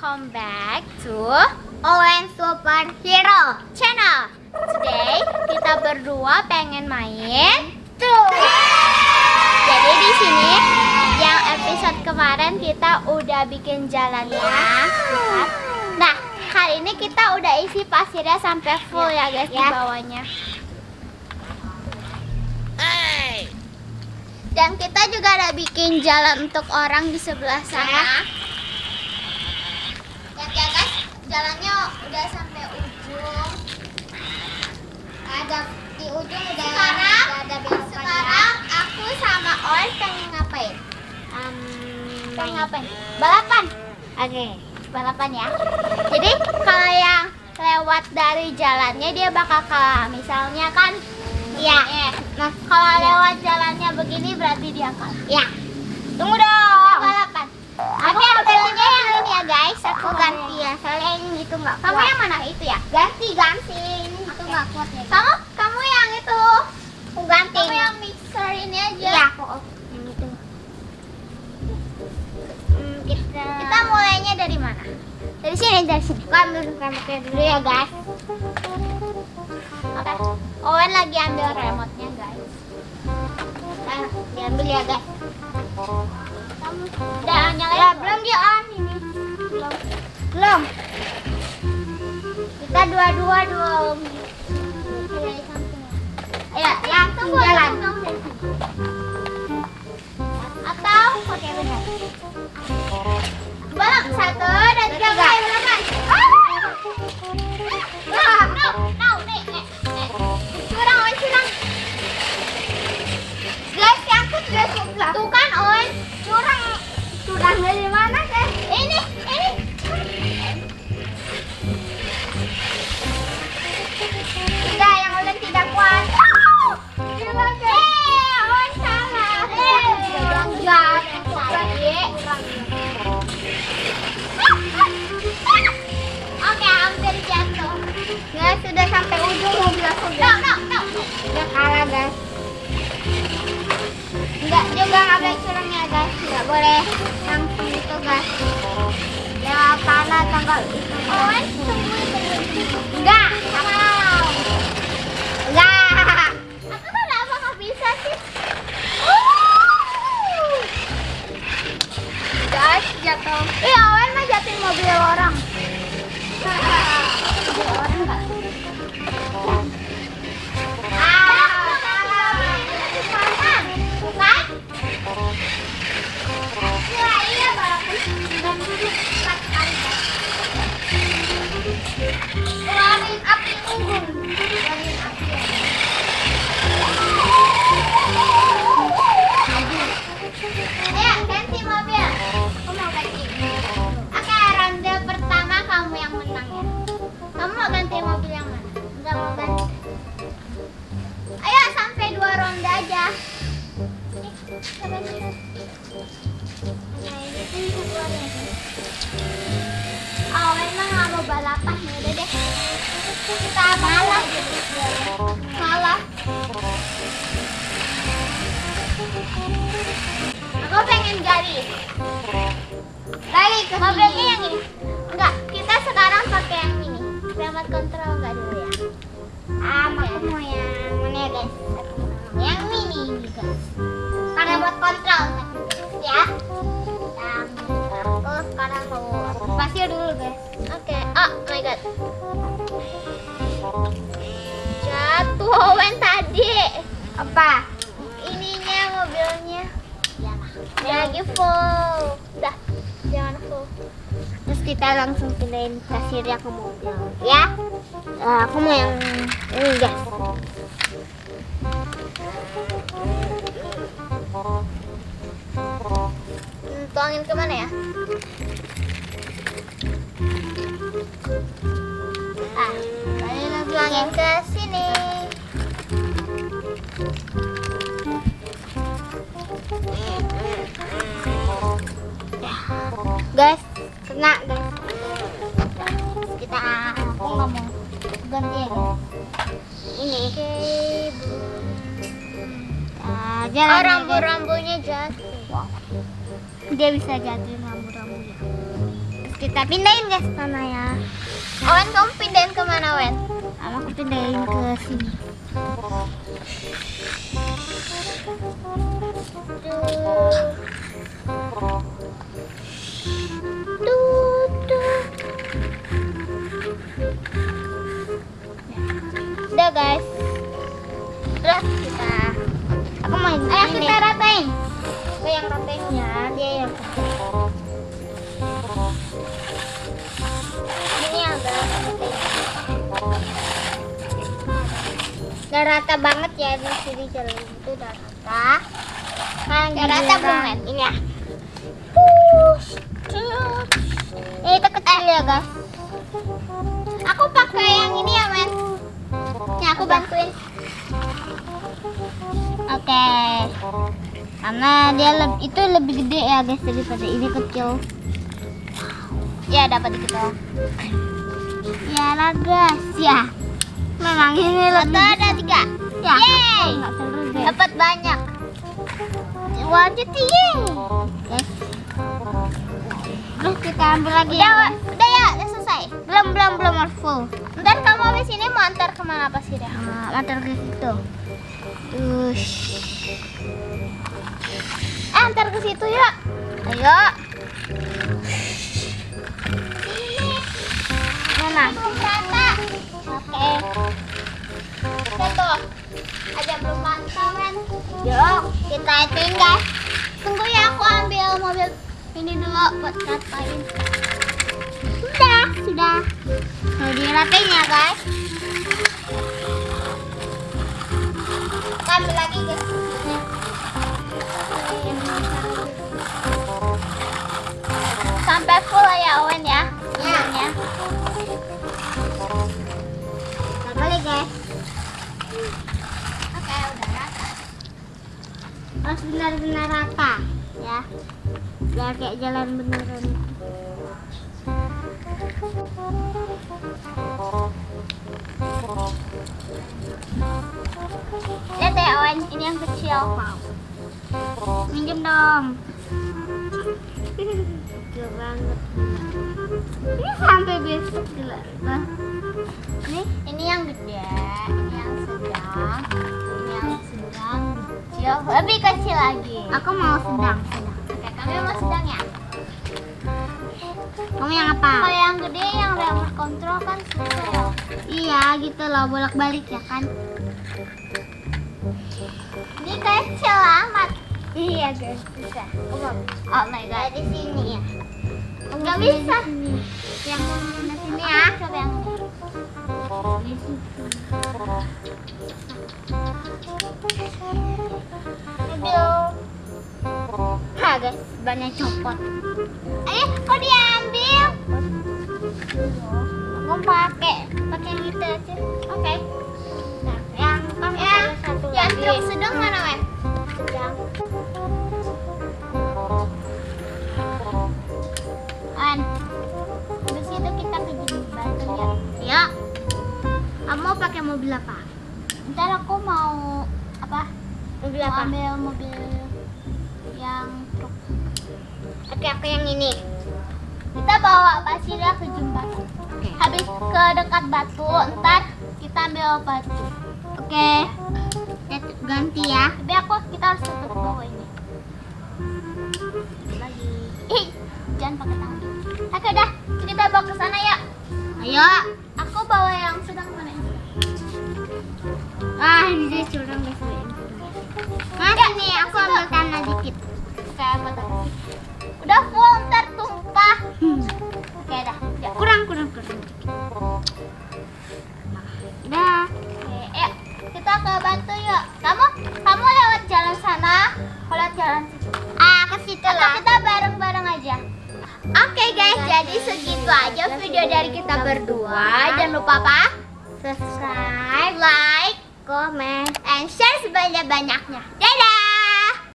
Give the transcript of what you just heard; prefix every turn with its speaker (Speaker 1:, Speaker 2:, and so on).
Speaker 1: welcome back to Owen Superhero Channel. Today kita berdua pengen main tuh. Jadi di sini yang episode kemarin kita udah bikin jalannya. Nah, kali ini kita udah isi pasirnya sampai full ya guys di bawahnya. Dan kita juga ada bikin jalan untuk orang di sebelah sana. Lihat ya guys, jalannya udah sampai ujung. Ada di ujung udah ada belokannya. Sekarang aku sama Owen pengen ngapain? Pengen ngapain? Balapan. Oke, balapan ya. Jadi kalau yang lewat dari jalannya dia bakal kalah. Misalnya kan iya. Nah, kalau lewat jalannya begini berarti dia kalah. Iya. Tunggu dong. Balapan. Aku gantinya yang ini ya guys. Aku ganti ya. Soalnya ini itu nggak kuat. Kamu yang mana itu ya? Ganti. Ini itu nggak kuat ya. Kamu yang itu. Aku ganti. Kamu yang mixer ini aja. Iya. Yang itu. Kita mulainya dari mana? Dari sini. Aku ambil remote dulu ya guys. Oke. Owen lagi ambil remote-nya guys. Nah, diambil ya guys. Kamu udah nyalain? Ya, belum dia on ini. Belum. Kita dua-dua dong. Ayo, yang jalan. Atau pakai benar. Balap 1, 2, 3, balapan. No, nih. Curang. Guys, nyangkut guys sebelah. Tuh kan, Owen. Curang dari mana, guys? Ini. Tidak, yang Owen tidak kuat. Gila, guys. Owen salah. Jangan. Oke, hampir jatuh. Guys, sudah sampai ujung mobil aku. No. Udah kalah, guys. Enggak juga nggak boleh curangnya, guys. Nggak boleh langsung itu, guys. Lewat tanah tanggal itu. Owen, enggak. Enggak. Aku kenapa nggak bisa sih? Guys, jatuh. Iya, Owen mah jatuhin mobil orang. Keluarin api unggun. Ayo, ganti mobil. Aku mau ganti. Oke, ronde pertama kamu yang menang ya. Kamu mau ganti mobil yang mana? Enggak mau ganti. Ayo, sampai 2 ronde aja. Oh, memang nggak mau balapan, ya udah deh. Kita malah aku pengen gali ke mobilnya yang ini. Enggak, kita sekarang pakai yang ini. Remote control enggak dulu ya. Aku mau yang mana ya guys? Yang mini guys. Karena buat kontrol ya. Aku sekarang mau pasir dulu guys. Oke. Oh my god. Jatuh Owen tadi. Apa? Ininya mobilnya. Lagi full. Udah, jangan full. Terus kita langsung pindahin pasirnya ke mobil. Ya. Aku mau yang ini guys. Tuangin kemana ya? Tuangin ke sini. Guys, kena guys. Aku nggak mau ganti ya guys. Ini. Oh, rambu-rambunya jatuh. Dia bisa jatuhin rambu-rambunya. Terus kita Kita pindahin guys sana ya. Owen, kamu pindahin kemana, Owen? Aku pindahin ke sini. Udah guys. Terus kita. Aku main. Ayo kita ratain. Aku yang ratainnya, dia yang ini agak gak rata banget ya di sini jalan itu udah rata. Gak rata belum kan? Ini ya. Itu kecil ya guys. Aku pakai yang ini ya men. Nih aku bantuin. Oke. Karena dia itu lebih gede ya guys daripada ini kecil. Ya dapat dikit ya. Ya lah guys ya. Memang ini lebih. Ada 3. Ya. Yeay. Dapat banyak. Wajib yeay. Yes. Terus kita ambil lagi. Udah ya, udah selesai. Belum full. Ntar kamu habis ini mau antar kemana apa sih deh? Antar ke situ. Antar ke situ ya. Ayo. Mana? Belum rata. Oke. Tuh. Aja belum rata men. Yuk, kita hitung guys. Tunggu ya, aku ambil mobil ini dulu buat ratain. Sudah. Mau diratain ya guys. Kita ambil lagi guys. Sampai full ya Owen ya. Ya. Boleh guys. Oke, udah rata. Harus benar-benar rata ya. Biar kayak jalan beneran. Lihat ya Owen, ini yang kecil. Minjem dong. Kecil banget. Ini sampai besok gila. Ini yang gede, ini yang sedang, ini yang sedang kecil, lebih kecil lagi. Aku mau sedang. Oke, kamu mau sedang ya? Kamu yang apa? Kalau yang gede, yang remote control kan susah ya? Iya, gitu loh, bolak-balik ya kan? Ini kecil amat. Iya guys, bisa. Oh my god, di sini ya. Nggak bisa. Yang di sini ya. Coba yang di situ. Mobil. Ha guys, banyak copot. Kok diambil? Aku pakai gitu aja. Oke. Nah, yang satu yang truk sedang mana Wen? Sedang. Habis itu kita ke Jembatan ya. Ya. Kamu pakai mobil apa? Ntar aku mau apa? Mobil apa? Ambil mobil yang truk. Oke, aku yang ini. Kita bawa Basira ke jembatan. Okay. Habis ke dekat batu, ntar kita ambil batu. Oke. Ganti ya. Tapi kita harus tetap bawa ini. Lagi. Jangan pakai tangan. Oke dah, kita bawa ke sana ya. Ayo. Aku bawa yang sedang mana ini? Ini dia curang guys. Mana nih? Aku ambil tanah dikit. Kayak apa tadi? Udah full, ntar tumpah. Oke dah. Kurang. Udah. Oke, ayo kita ke batu yuk. Kamu lewat jalan sana, aku lewat jalan situ. Ke situ lah. Atau kita bareng-bareng aja. Oke guys, jadi segitu aja video dari kita berdua. Jangan lupa apa? Subscribe, like, comment, and share sebanyak-banyaknya. Dadah!